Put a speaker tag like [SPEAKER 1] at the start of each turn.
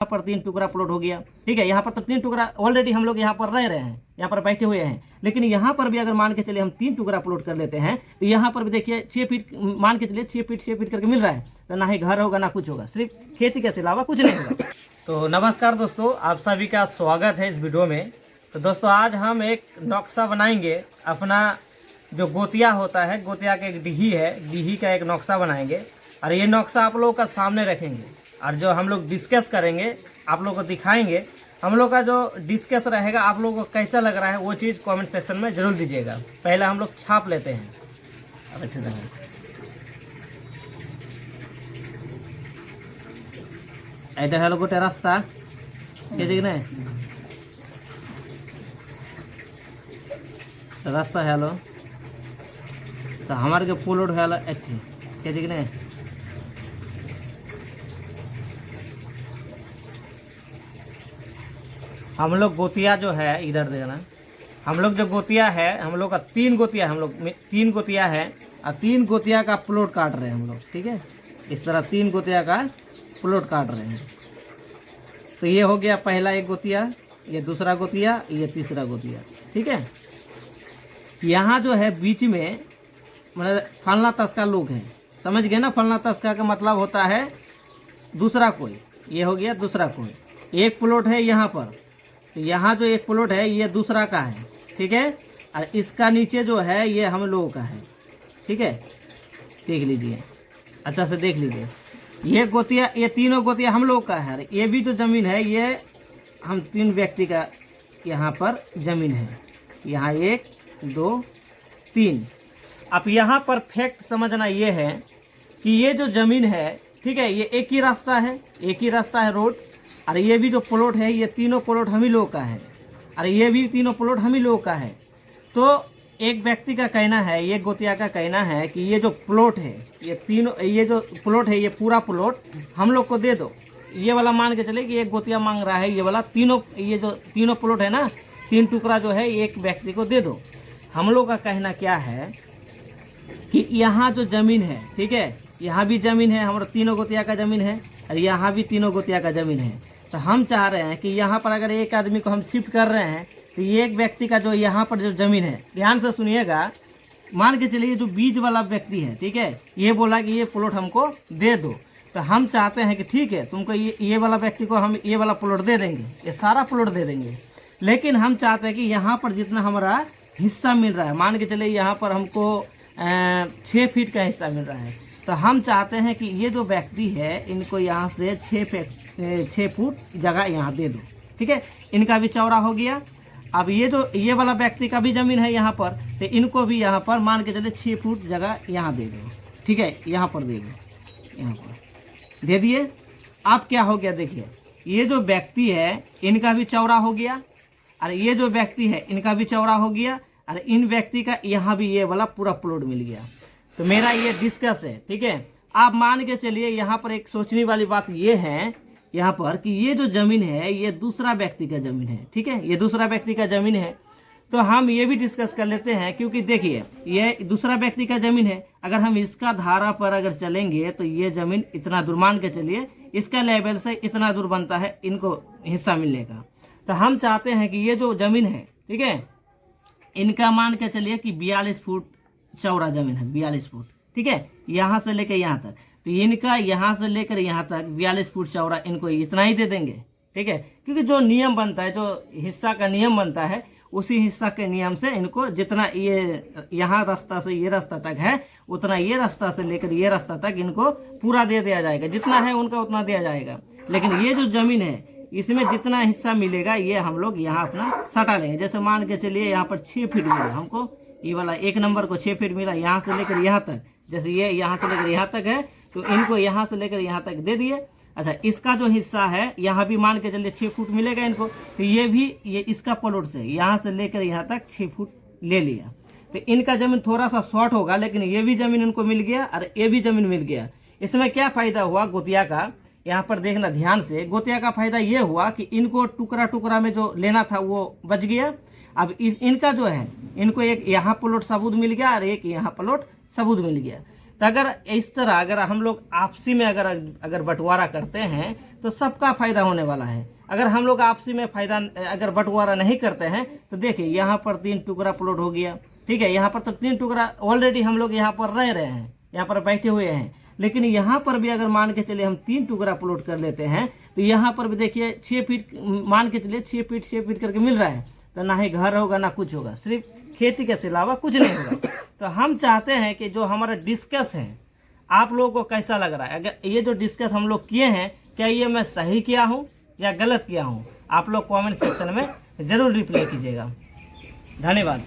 [SPEAKER 1] यहाँ पर 3 टुकड़ा प्लॉट हो गया, ठीक है। यहाँ पर तो 3 टुकड़ा ऑलरेडी हम लोग यहाँ पर रह रहे हैं, यहाँ पर बैठे हुए हैं। लेकिन यहाँ पर भी अगर मान के चलिए हम 3 टुकड़ा प्लॉट कर लेते हैं तो यहाँ पर भी देखिए 6 फीट मान के चलिए 6 फीट करके मिल रहा है। तो ना ही घर होगा ना कुछ होगा, सिर्फ खेती के अलावा कुछ नहीं होगा। तो नमस्कार दोस्तों, आप सभी का स्वागत है इस वीडियो में। तो दोस्तों आज हम एक नक्शा बनाएंगे, अपना जो गोतिया होता है, गोतिया का एक डीही है, डीही का एक नक्शा बनाएंगे और ये नक्शा आप लोगों का सामने रखेंगे और जो हम लोग डिस्कस करेंगे आप लोगों को दिखाएंगे। हम लोग का जो डिस्कस रहेगा आप लोगों को कैसा लग रहा है वो चीज़ कमेंट सेक्शन में जरूर दीजिएगा। पहले हम लोग छाप लेते हैं। ऐसे हेलो गोटे रास्ता कि नहीं रास्ता हेलो तो हमारे जो पुल रोड है कि नहीं हम लोग गोतिया जो है इधर देखना, हम लोग जो गोतिया है हम लोग का 3 गोतिया है, हम लोग 3 गोतिया है और 3 गोतिया का प्लॉट काट रहे हैं हम लोग, ठीक है। इस तरह 3 गोतिया का प्लॉट काट रहे हैं। तो ये हो गया पहला एक गोतिया, ये दूसरा गोतिया, ये तीसरा गोतिया, ठीक है। यहाँ जो है बीच में मतलब फलना तस्का लोग हैं, समझ गए ना। फलना तस्का का मतलब होता है दूसरा कोई। ये हो गया दूसरा कोई। एक प्लॉट है यहाँ पर, तो यहाँ जो एक प्लॉट है ये दूसरा का है, ठीक है। और इसका नीचे जो है ये हम लोगों का है, ठीक है। देख लीजिए, अच्छा से देख लीजिए। ये गोतिया, ये तीनों गोतिया हम लोग का है। ये भी जो ज़मीन है ये हम 3 व्यक्ति का यहाँ पर ज़मीन है। यहाँ 1 2 3। अब यहाँ पर फैक्ट समझना ये है कि ये जो ज़मीन है, ठीक है, ये एक ही रास्ता है, एक ही रास्ता है रोड। और ये भी जो प्लॉट है ये तीनों प्लॉट हम ही लोग का है और ये भी तीनों प्लॉट हम ही लोग का है। तो एक व्यक्ति का कहना है, ये गोतिया का कहना है कि ये जो प्लॉट है, ये तीनों, ये जो प्लॉट है ये पूरा प्लॉट हम लोग को दे दो। ये वाला मान के चले कि एक गोतिया मांग रहा है ये वाला तीनों, ये जो तीनों प्लॉट है ना, 3 टुकड़ा जो है एक व्यक्ति को दे दो। हम लोग का कहना क्या है कि यहाँ जो ज़मीन है, ठीक है, यहाँ भी ज़मीन है, हमारा तीनों गोतिया का ज़मीन है और यहाँ भी तीनों गोतिया का ज़मीन है। तो हम चाह रहे हैं कि यहाँ पर अगर एक आदमी को हम शिफ्ट कर रहे हैं तो ये एक व्यक्ति का जो यहाँ पर जो ज़मीन है, ध्यान से सुनिएगा, मान के चलिए जो बीच वाला व्यक्ति है, ठीक है, ये बोला कि ये प्लॉट हमको दे दो। तो हम चाहते हैं कि ठीक है तुमको ये वाला व्यक्ति को हम ये वाला प्लॉट दे देंगे, ये सारा प्लॉट दे देंगे। लेकिन हम चाहते हैं कि यहाँ पर जितना हमारा हिस्सा मिल रहा है, मान के चलिए यहाँ पर हमको 6 फीट का हिस्सा मिल रहा है, तो हम चाहते हैं कि ये जो व्यक्ति है इनको यहाँ से 6 फुट जगह यहाँ दे दो, ठीक है। इनका भी चौड़ा हो गया। अब ये जो ये वाला व्यक्ति का भी ज़मीन है यहाँ पर, तो इनको भी यहाँ पर मान के चले 6 फुट जगह यहाँ दे दो, ठीक है। यहाँ पर दे दो, यहाँ पर दे दिए। अब क्या हो गया देखिए, ये जो व्यक्ति है इनका भी चौड़ा हो गया और ये जो व्यक्ति है इनका भी चौड़ा हो गया और इन व्यक्ति का यहाँ भी ये वाला पूरा प्लॉट मिल गया। तो मेरा ये डिस्कस है, ठीक है। आप मान के चलिए यहाँ पर एक सोचने वाली बात ये है यहाँ पर कि ये जो ज़मीन है ये दूसरा व्यक्ति का ज़मीन है, ठीक है, ये दूसरा व्यक्ति का ज़मीन है। तो हम ये भी डिस्कस कर लेते हैं, क्योंकि देखिए ये दूसरा व्यक्ति का ज़मीन है, अगर हम इसका धारा पर अगर चलेंगे तो ये ज़मीन इतना दूर, मान के चलिए इसका लेवल से इतना दूर बनता है इनको हिस्सा मिलने का। तो हम चाहते हैं कि ये जो ज़मीन है, ठीक है, इनका मान के चलिए कि 42 फुट चौड़ा ज़मीन है, 42 फुट, ठीक है, यहाँ से लेकर यहाँ तक। तो इनका यहाँ से लेकर यहाँ तक 42 फुट चौड़ा, इनको इतना ही दे देंगे, ठीक है। क्योंकि जो नियम बनता है, जो हिस्सा का नियम बनता है, उसी हिस्सा के नियम से इनको जितना ये यहाँ रास्ता से ये रास्ता तक है उतना ये रास्ता से लेकर ये रास्ता तक इनको पूरा दे दिया जाएगा। जितना है उनका उतना दिया जाएगा। लेकिन ये जो ज़मीन है इसमें जितना हिस्सा मिलेगा ये हम लोग यहाँ अपना सटा लेंगे। जैसे मान के चलिए यहाँ पर 6 फीट मिला हमको, ये वाला 1 नंबर को 6 फीट मिला यहाँ से लेकर यहाँ तक। जैसे ये यहाँ से लेकर यहाँ तक है तो इनको यहाँ से लेकर यहाँ तक दे दिए। अच्छा, इसका जो हिस्सा है यहाँ भी मान के चलिए 6 फुट मिलेगा इनको, तो ये भी ये इसका प्लॉट से यहाँ से लेकर यहाँ तक 6 फुट ले लिया। तो इनका ज़मीन थोड़ा सा शॉर्ट होगा, लेकिन ये भी ज़मीन इनको मिल गया और ये भी ज़मीन मिल गया। इसमें क्या फ़ायदा हुआ गोतिया का, यहाँ पर देखना ध्यान से। गोतिया का फ़ायदा ये हुआ कि इनको टुकड़ा टुकड़ा में जो लेना था वो बच गया। अब इनका जो है इनको एक यहाँ प्लॉट सबूत मिल गया और एक यहाँ प्लॉट सबूत मिल गया। तो अगर इस तरह अगर हम लोग आपसी में अगर बंटवारा करते हैं तो सबका फायदा होने वाला है। अगर हम लोग आपसी में फायदा अगर बंटवारा नहीं करते हैं तो देखिए यहाँ पर 3 टुकड़ा प्लॉट हो गया, ठीक है। यहाँ पर तो 3 टुकड़ा ऑलरेडी हम लोग यहाँ पर रह रहे हैं, यहाँ पर बैठे हुए हैं। लेकिन यहाँ पर भी अगर मान के चलिए हम 3 टुकड़ा प्लॉट कर लेते हैं तो यहाँ पर भी देखिए 6 फीट मान के चलिए 6 फीट करके मिल रहा है। तो ना ही घर होगा ना कुछ होगा, सिर्फ खेती के अलावा कुछ नहीं होगा। तो हम चाहते हैं कि जो हमारा डिस्कस है आप लोगों को कैसा लग रहा है, अगर ये जो डिस्कस हम लोग किए हैं क्या ये मैं सही किया हूँ या गलत किया हूँ, आप लोग कमेंट सेक्शन में ज़रूर रिप्लाई कीजिएगा। धन्यवाद।